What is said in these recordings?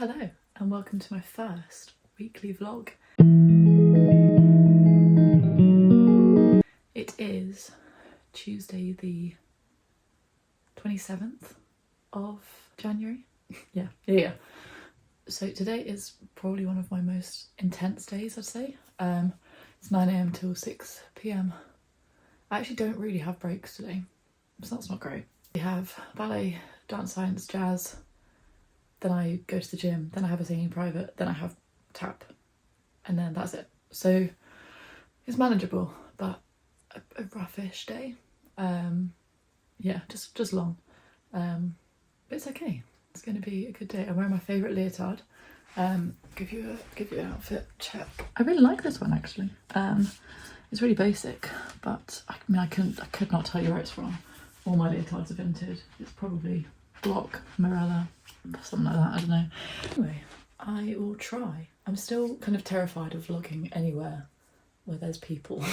Hello and welcome to my first weekly vlog. It is Tuesday the 27th of January. Yeah. So today is probably one of my most intense days, I'd say. It's 9 AM till 6 PM. I actually don't really have breaks today, so that's not great. We have ballet, dance science, jazz, then I go to the gym, then I have a singing private, then I have tap, and then that's it. So it's manageable, but a roughish day. Yeah, just long. But it's okay. It's going to be a good day. I'm wearing my favourite leotard. Give you an outfit check. I really like this one actually. It's really basic, but I mean I could not tell you where it's from. All my leotards are vintage. It's probably Block, Mirella, something like that, I don't know. Anyway, I will try. I'm still kind of terrified of vlogging anywhere where there's people.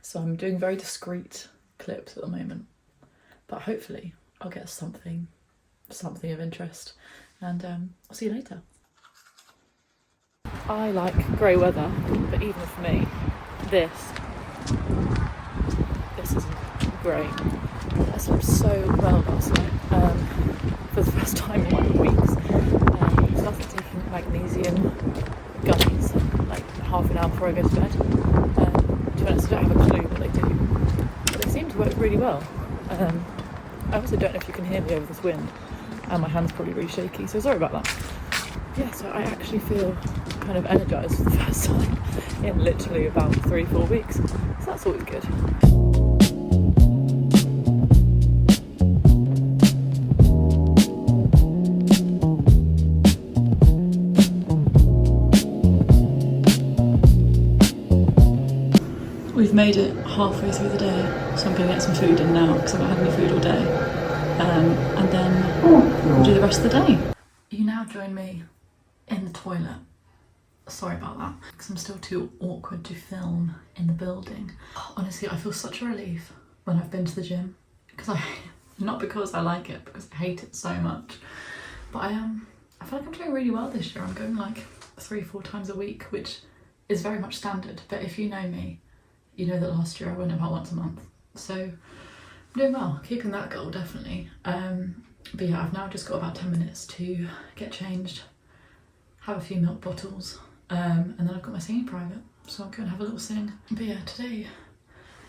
So I'm doing very discreet clips at the moment. But hopefully I'll get something of interest. And I'll see you later. I like grey weather, but even for me, this isn't great. I slept so well last night, for the first time in like weeks. Started taking magnesium gummies like half an hour before I go to bed. To be honest, I don't have a clue what they do, but they seem to work really well. I also don't know if you can hear me over this wind, and my hand's probably really shaky, so sorry about that. Yeah, so I actually feel kind of energised for the first time in literally about 3-4 weeks, so that's always good. We've made it halfway through the day, so I'm going to get some food in now because I've not had any food all day, and then we'll do the rest of the day. You now join me in the toilet. Sorry about that, because I'm still too awkward to film in the building. Honestly, I feel such a relief when I've been to the gym, not because I like it, because I hate it so much, but I feel like I'm doing really well this year. I'm going like 3-4 times a week, which is very much standard, but if you know me, you know that last year I went about once a month, so I'm doing well, keeping that goal definitely. But yeah, I've now just got about 10 minutes to get changed, have a few milk bottles, and then I've got my singing private, so I'll go and have a little sing. But yeah, today,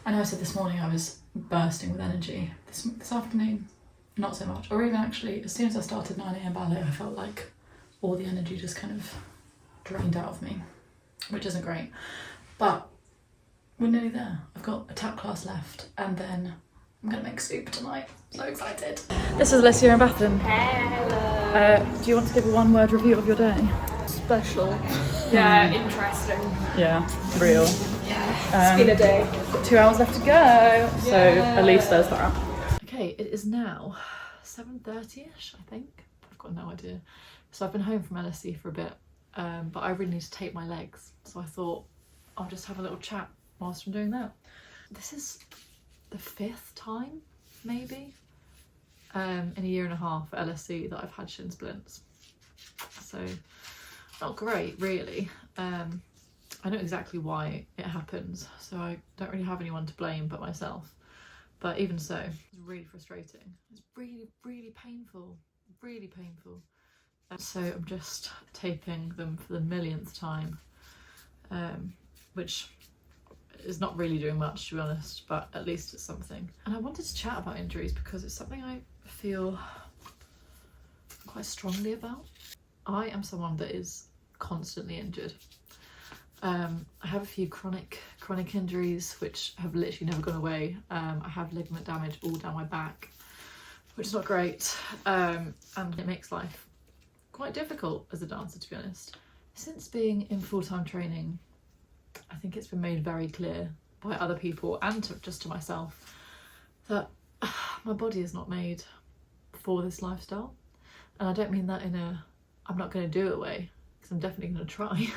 I know I said this morning I was bursting with energy. This afternoon, not so much. Or even actually, as soon as I started 9 AM ballet, I felt like all the energy just kind of drained out of me, which isn't great. But we're nearly there. I've got a tap class left, and then I'm gonna make soup tonight. So excited. This is Alicia and Bathan. Hello. Do you want to give a one-word review of your day? Special. Yeah, interesting. Yeah, real. Yeah, it's been a day. Got 2 hours left to go, so at least there's that. Okay, it is now 7:30ish, I think. I've got no idea. So I've been home from LSE for a bit, but I really need to tape my legs. So I thought I'll just have a little chat whilst I'm doing that. This is the 5th time, maybe, in a year and a half at LSE that I've had shin splints. So not great, really. I know exactly why it happens, so I don't really have anyone to blame but myself. But even so, it's really frustrating. It's really painful, really painful. So I'm just taping them for the millionth time, which is not really doing much, to be honest, but at least it's something. And I wanted to chat about injuries because it's something I feel quite strongly about. I am someone that is constantly injured. I have a few chronic injuries which have literally never gone away. I have ligament damage all down my back, which is not great, and it makes life quite difficult as a dancer, to be honest. Since being in full-time training, I think it's been made very clear by other people and just to myself that my body is not made for this lifestyle. And I don't mean that in a I'm not going to do it way, because I'm definitely going to try.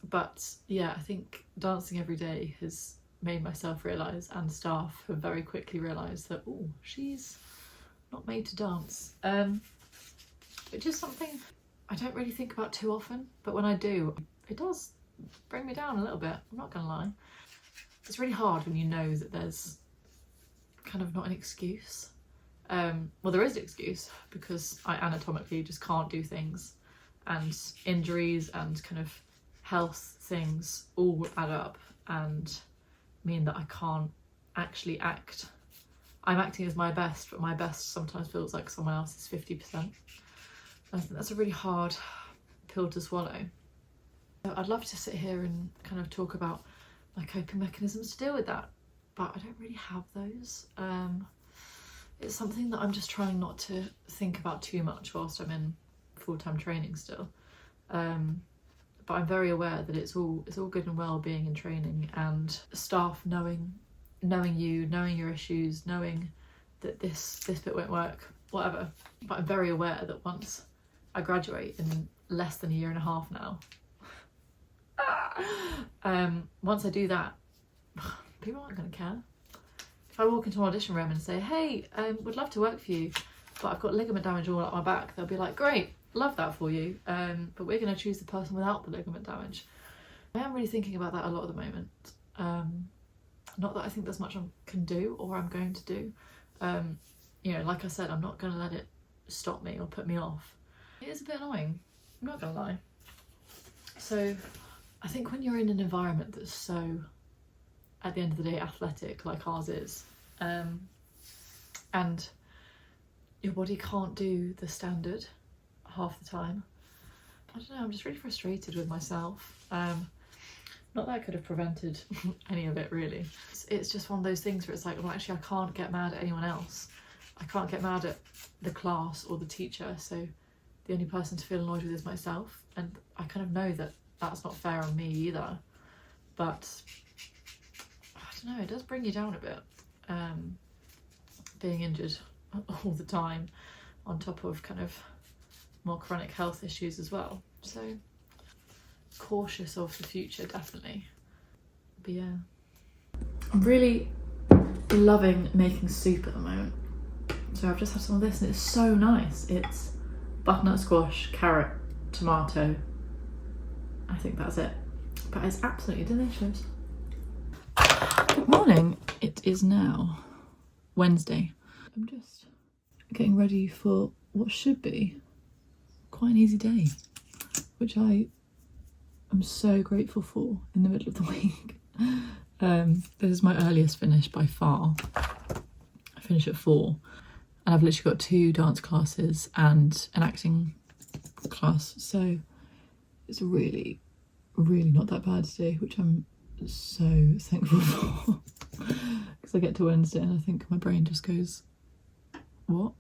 But yeah, I think dancing every day has made myself realise, and staff have very quickly realised that, oh, she's not made to dance. Which is something I don't really think about too often, but when I do, it does bring me down a little bit, I'm not gonna lie. It's really hard when you know that there's kind of not an excuse. Well, there is an excuse because I anatomically just can't do things, and injuries and kind of health things all add up and mean that I can't actually act. I'm acting as my best, but my best sometimes feels like someone else's 50%. I think that's a really hard pill to swallow. I'd love to sit here and kind of talk about my coping mechanisms to deal with that, but I don't really have those. It's something that I'm just trying not to think about too much whilst I'm in full-time training still. But I'm very aware that it's all good and well being in training and staff knowing you, knowing your issues, knowing that this bit won't work, whatever. But I'm very aware that once I graduate in less than a year and a half now, once I do that, people aren't going to care. If I walk into an audition room and say, hey, would love to work for you, but I've got ligament damage all up my back, they'll be like, great, love that for you, but we're going to choose the person without the ligament damage. I am really thinking about that a lot at the moment. Not that I think there's much I can do or I'm going to do. You know, like I said, I'm not going to let it stop me or put me off. It is a bit annoying, I'm not going to lie. So I think when you're in an environment that's so, at the end of the day, athletic like ours is, and your body can't do the standard half the time, I don't know, I'm just really frustrated with myself. Not that I could have prevented any of it really. It's just one of those things where it's like, well, actually I can't get mad at anyone else. I can't get mad at the class or the teacher, so the only person to feel annoyed with is myself. And I kind of know that that's not fair on me either, but I don't know, it does bring you down a bit, being injured all the time on top of kind of more chronic health issues as well. So cautious of the future, definitely. But yeah, I'm really loving making soup at the moment. So I've just had some of this and it's so nice. It's butternut squash, carrot, tomato. I think that's it, but it's absolutely delicious. Good morning. It is now Wednesday. I'm just getting ready for what should be quite an easy day, which I am so grateful for in the middle of the week. This is my earliest finish by far. I finish at 4 and I've literally got 2 dance classes and an acting class, so it's really not that bad today, which I'm so thankful for, because I get to Wednesday and I think my brain just goes, what?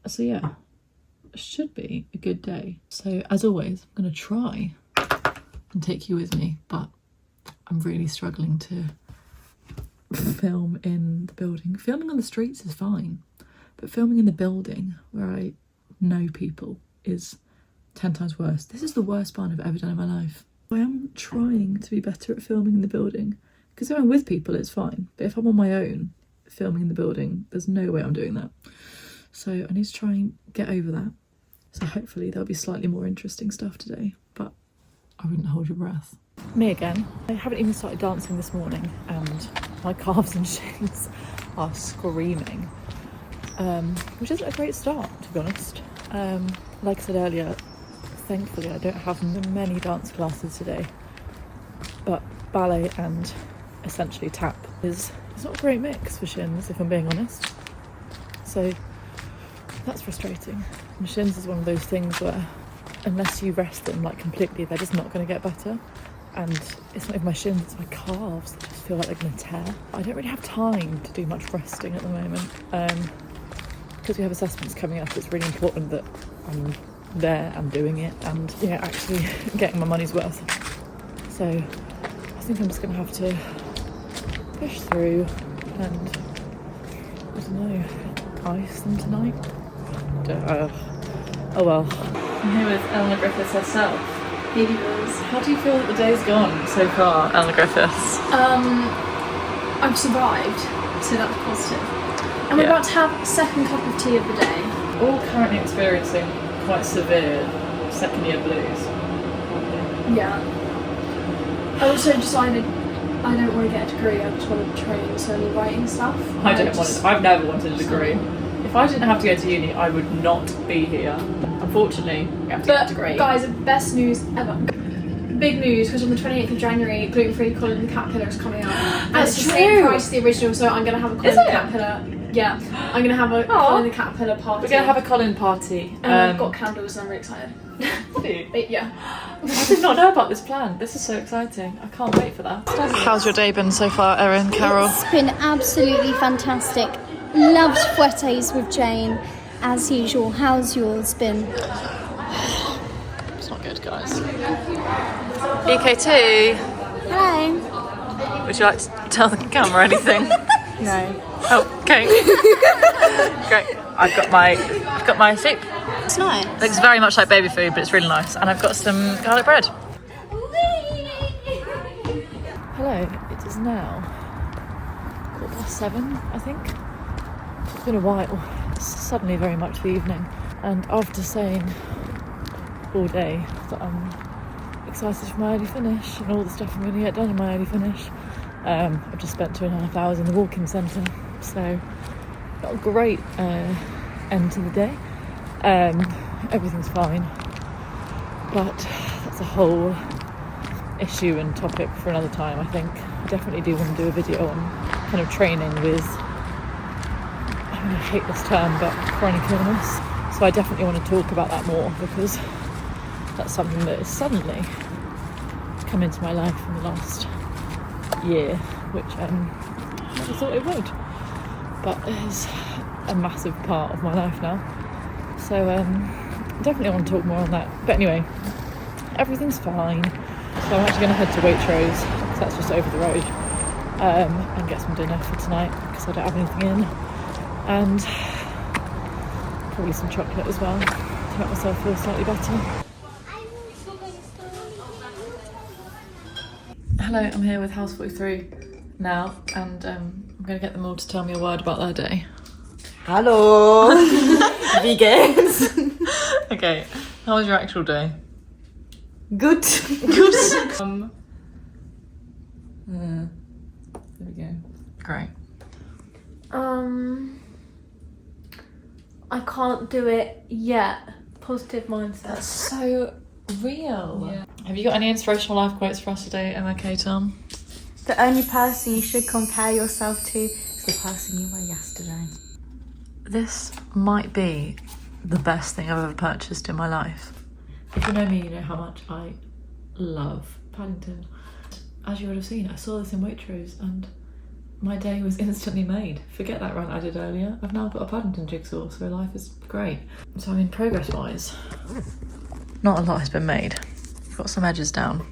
So yeah, it should be a good day. So as always, I'm going to try and take you with me, but I'm really struggling to film in the building. Filming on the streets is fine, but filming in the building where I know people is 10 times worse. This is the worst barn I've ever done in my life. I am trying to be better at filming in the building, because if I'm with people it's fine, but if I'm on my own filming in the building, there's no way I'm doing that. So I need to try and get over that. So hopefully there'll be slightly more interesting stuff today, but I wouldn't hold your breath. Me again. I haven't even started dancing this morning and my calves and shins are screaming, which isn't a great start, to be honest. Like I said earlier, thankfully I don't have many dance classes today, but ballet and essentially tap is not a great mix for shins, if I'm being honest. So that's frustrating. And shins is one of those things where unless you rest them like completely, they're just not going to get better. And it's not even my shins, it's my calves that just feel like they're going to tear. I don't really have time to do much resting at the moment. Because we have assessments coming up, it's really important that I'm there and doing it and, you know, actually getting my money's worth. So I think I'm just going to have to push through and, I don't know, ice them tonight. Oh well. I'm here with Eleanor Griffiths herself. Baby Rose. How do you feel that the day's gone so far, Eleanor Griffiths? I've survived, so that's positive. And we're about to have a second cup of tea of the day. All currently experiencing quite severe second year blues. Yeah. I also decided I don't want to get a degree, I just want to train solely writing stuff. I've never wanted a degree. If I didn't have to go to uni, I would not be here. Unfortunately, you have to get a degree. Guys, the best news ever. Big news, because on the 28th of January, gluten-free Colin the Caterpillar is coming out. And That's it's the true. same price as the original, so I'm going to have a Colin Is the it? Caterpillar. Yeah, I'm going to have a Colin the Caterpillar party. We're going to have a Colin party. And I've got candles and I'm really excited. Yeah. I did not know about this plan. This is so exciting. I can't wait for that. How's your day been so far, Erin, Carol? It's been absolutely fantastic. Loved Fouettes with Jane, as usual. How's yours been? It's not good, guys. EK2, Hello. would you like to tell the camera anything? No. Oh, okay. Great. I've got my soup. It's nice. Looks very much like baby food, but it's really nice. And I've got some garlic bread. Hello, it is now 7:15, I think. It's been a while. It's suddenly very much the evening. And after saying all day that I'm excited for my early finish and all the stuff I'm going to get done in my early finish, I've just spent 2.5 hours in the walking centre. So, not a great end to the day. Everything's fine, but that's a whole issue and topic for another time. I think I definitely do want to do a video on kind of training with, I hate this term, but chronic illness. So I definitely want to talk about that more, because that's something that has suddenly come into my life in the last year, which I never thought it would, but is a massive part of my life now. So definitely want to talk more on that. But anyway, everything's fine. So I'm actually going to head to Waitrose, because that's just over the road, and get some dinner for tonight, because I don't have anything in. And probably some chocolate as well, to make myself feel slightly better. Hello, I'm here with House 43 now, and I'm going to get them all to tell me a word about their day. Hello, vegans. Okay, how was your actual day? Good. Good. There we go. Great. I can't do it yet. Positive mindset. That's so real. Yeah. Have you got any inspirational life quotes for us today, MK Tom? The only person you should compare yourself to is the person you were yesterday. This might be the best thing I've ever purchased in my life. If you know me, you know how much I love Paddington. As you would have seen, I saw this in Waitrose and my day was instantly made. Forget that rant I did earlier. I've now got a Paddington jigsaw, so life is great. So I mean, progress-wise, not a lot has been made. I've got some edges down.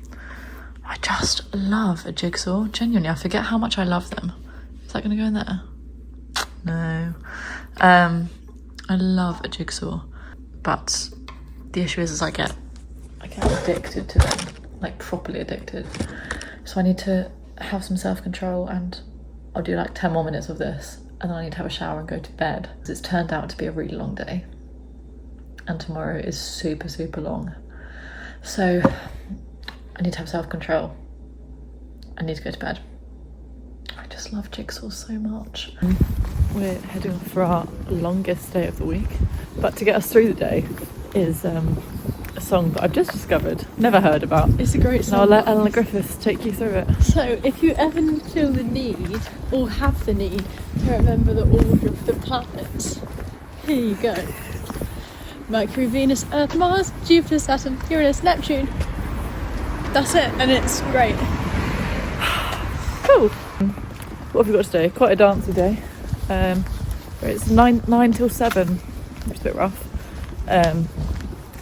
I just love a jigsaw. Genuinely, I forget how much I love them. Is that going to go in there? No. I love a jigsaw, but the issue is I get addicted to them, like properly addicted. So I need to have some self-control, and I'll do like 10 more minutes of this, and then I need to have a shower and go to bed. It's turned out to be a really long day, and tomorrow is super, super long. So I need to have self-control. I need to go to bed. I just love jigsaws so much. We're heading for our longest day of the week, but to get us through the day is a song that I've just discovered, never heard about. It's a great So I'll let Eleanor Griffiths take you through it. So, if you ever feel the need, or have the need, to remember the order of the planets, here you go. Mercury, Venus, Earth, Mars, Jupiter, Saturn, Uranus, Neptune. That's it, and it's great. Cool. What have we got today? Quite a dancey day. It's 9 till 7, which is a bit rough.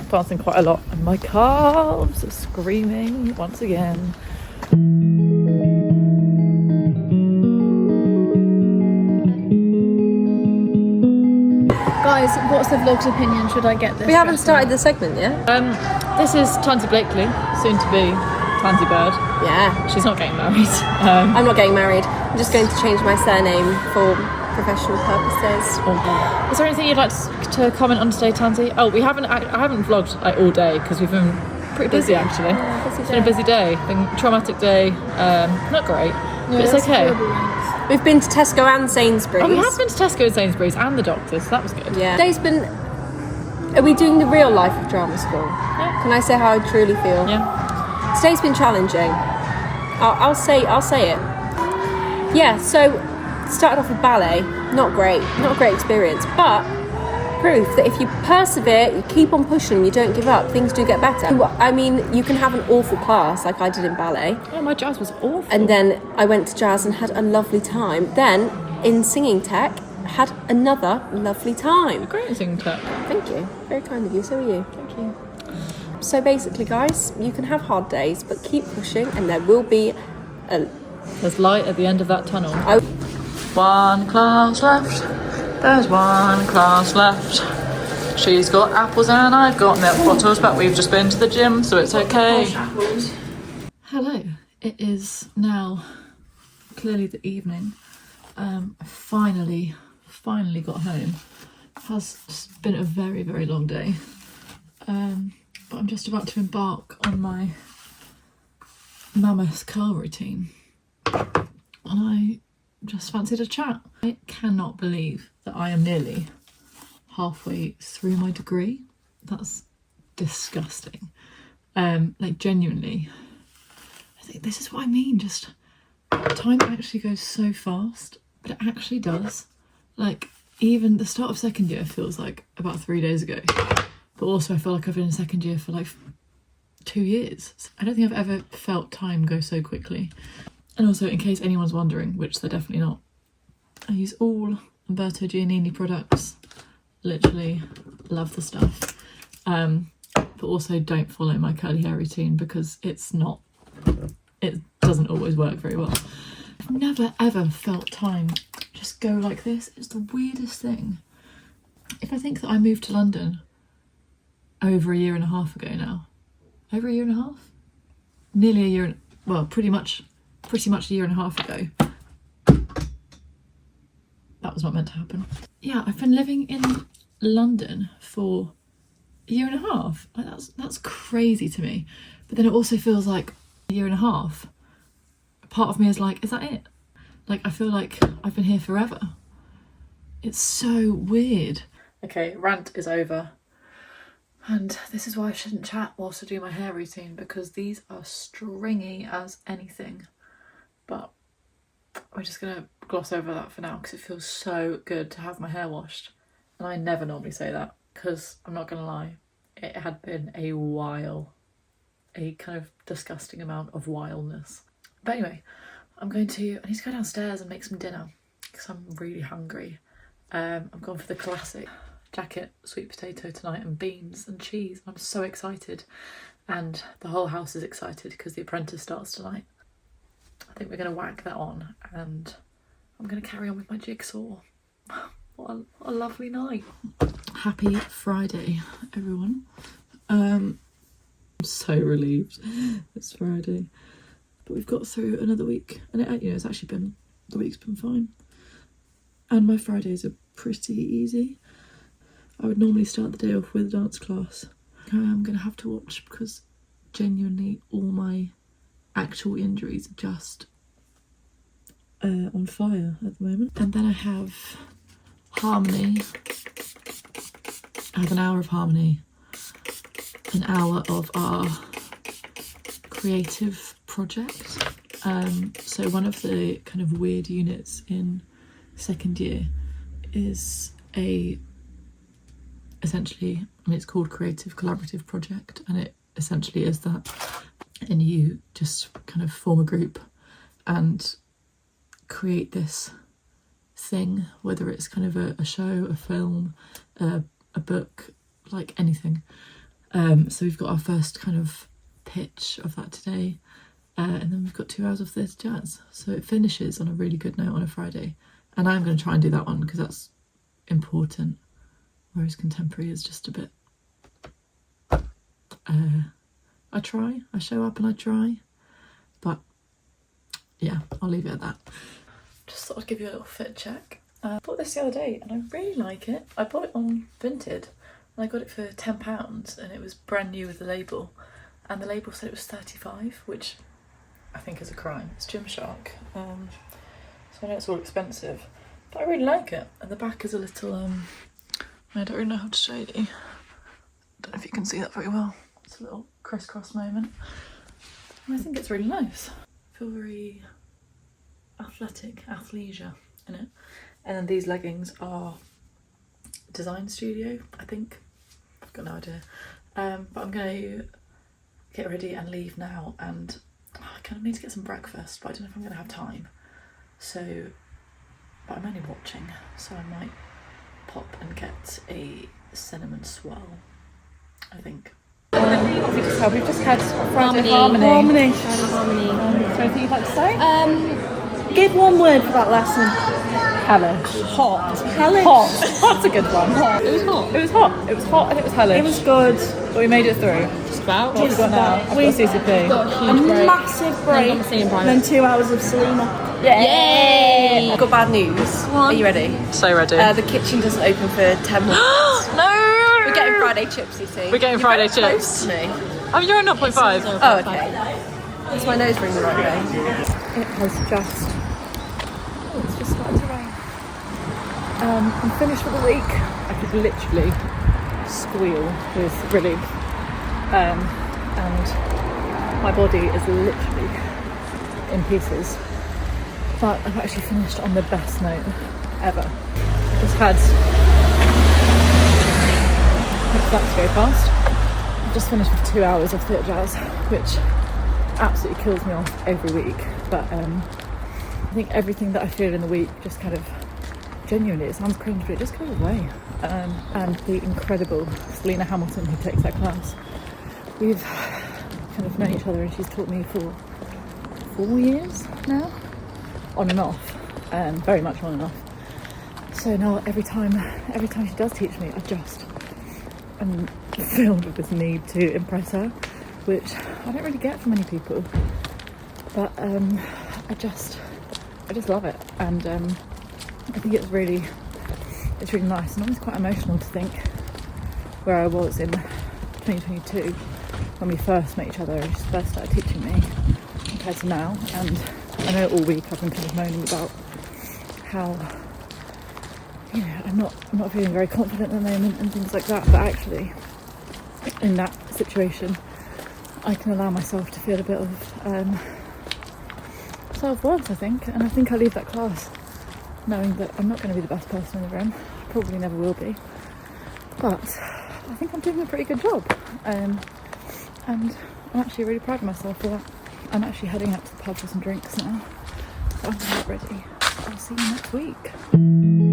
Dancing quite a lot, and my calves are screaming once again. Guys, what's the vlog's opinion? Should I get this? We haven't dress started the segment yet. This is Tansy Blakely, soon to be Tansy Bird. Yeah. She's not getting married. I'm not getting married. I'm just going to change my surname for professional purposes. Is there anything you'd like to comment on today, Tansy? Oh, I haven't vlogged like all day because we've been pretty busy actually. It's been a busy day, been a traumatic day. Not great, but it's okay. We've been to Tesco and Sainsbury's. Oh, we have been to Tesco and Sainsbury's and the doctors, so that was good. Yeah. Today's been... Are we doing the real life of drama school? Yeah. Can I say how I truly feel? Yeah. Today's been challenging. I'll say it. Yeah, so started off with ballet. Not a great experience, but proof that if you persevere, you keep on pushing, you don't give up, things do get better. I mean, you can have an awful class like I did in ballet. Oh, my jazz was awful. And then I went to jazz and had a lovely time. Then in singing tech, had another lovely time. Great in singing tech. Thank you. Very kind of you. So are you. Thank you. So basically, guys, you can have hard days, but keep pushing, and there will be There's light at the end of that tunnel. Oh. One class left. There's one class left. She's got apples and I've got milk bottles, but we've just been to the gym, so it's okay. Hello. It is now clearly the evening. I finally got home. It has been a very, very long day. But I'm just about to embark on my mammoth curl routine. And I just fancied a chat. I cannot believe that I am nearly halfway through my degree. That's disgusting. Like genuinely, I think this is what I mean. Just time actually goes so fast, but it actually does. Like even the start of second year feels like about 3 days ago, but also I feel like I've been in second year for like 2 years. I don't think I've ever felt time go so quickly. And also, in case anyone's wondering, which they're definitely not, I use all Umberto Giannini products. Literally love the stuff. But also don't follow my curly hair routine because it doesn't always work very well. I've never ever felt time just go like this. It's the weirdest thing. If I think that I moved to London over 1.5 years ago now, over 1.5 years? Nearly a year, well, pretty much 1.5 years ago. That was not meant to happen. Yeah, I've been living in London for 1.5 years. Like that's crazy to me. But then it also feels like 1.5 years. Part of me is like, is that it? Like I feel like I've been here forever. It's so weird. Okay, rant is over. And this is why I shouldn't chat whilst I do my hair routine, because these are stringy as anything. But we're just gonna gloss over that for now because it feels so good to have my hair washed. And I never normally say that because I'm not gonna lie, it had been a while, a kind of disgusting amount of whileness. But anyway, I need to go downstairs and make some dinner because I'm really hungry. I've gone for the classic jacket, sweet potato tonight and beans and cheese. I'm so excited, and the whole house is excited because The Apprentice starts tonight. I think we're going to whack that on and I'm going to carry on with my jigsaw. What a lovely night. Happy Friday, everyone. I'm so relieved it's Friday. But we've got through another week, and the week's been fine. And my Fridays are pretty easy. I would normally start the day off with a dance class. I'm going to have to watch because genuinely all my actual injuries are just on fire at the moment. And then I have harmony. I have an hour of harmony, an hour of our creative project. So one of the kind of weird units in second year is essentially, it's called Creative Collaborative Project, and it essentially is that. And you just kind of form a group and create this thing, whether it's kind of a show, a film, a book, like anything. So we've got our first kind of pitch of that today, and then we've got 2 hours of theatre jazz. So it finishes on a really good note on a Friday, and I'm going to try and do that one because that's important, whereas contemporary is just a bit I show up and I try, but yeah, I'll leave it at that. Just thought I'd give you a little fit check. I bought this the other day and I really like it. I bought it on Vinted and I got it for £10 and it was brand new with the label. And the label said it was 35, which I think is a crime. It's Gymshark. So I know it's all expensive, but I really like it. And the back is a little, I don't really know how to show you. I don't know if you can see that very well. It's a little crisscross moment. And I think it's really nice. I feel very athletic, athleisure in it. And then these leggings are Design Studio, I think. I've got no idea. But I'm going to get ready and leave now, and I kind of need to get some breakfast, but I don't know if I'm going to have time. So, but I'm only watching, so I might pop and get a cinnamon swirl, I think. We've just had Friday Harmony. Friday Harmony. Is there anything you'd like to say? Give one word for that lesson. Hellish. Hot. Hellish. Hot. That's a good one. It was hot. It was hot. It was hot and it was hellish. It was good. But we made it through. Just about. What have we got now? I've got a CCP. Got a A huge break. massive break. I'm seeing private. Then 2 hours of Selena. Yay! I've got bad news. Are you ready? So ready. The kitchen doesn't open for 10 minutes. No! We're getting Friday chips, you see. We're getting Friday chips. Close to me. Oh, you're on 0.5. Oh, okay. Is my nose ring the right way? It has just... Oh, it's just started to rain. I'm finished for the week. I could literally squeal with relief. And my body is literally in pieces. But I've actually finished on the best note ever. Just had... That's very fast. I've just finished with 2 hours of theatre jazz, which absolutely kills me off every week. But I think everything that I feel in the week just kind of, genuinely, it sounds cringe, but it just goes away. And the incredible Selena Hamilton who takes that class, we've kind of known each other and she's taught me for 4 years now, on and off, very much on and off. So now every time she does teach me, I'm filled with this need to impress her, which I don't really get from many people. But I just love it, and I think it's really nice, and almost quite emotional to think where I was in 2022 when we first met each other and she first started teaching me compared to now. And I know all week I've been kind of moaning about how, you know, I'm not feeling very confident at the moment and things like that, but actually in that situation I can allow myself to feel a bit of self-worth, I think. And I think I leave that class knowing that I'm not going to be the best person in the room, probably never will be, but I think I'm doing a pretty good job, and I'm actually really proud of myself for that. I'm actually heading out to the pub for some drinks now, so I'm going to get ready. I'll see you next week.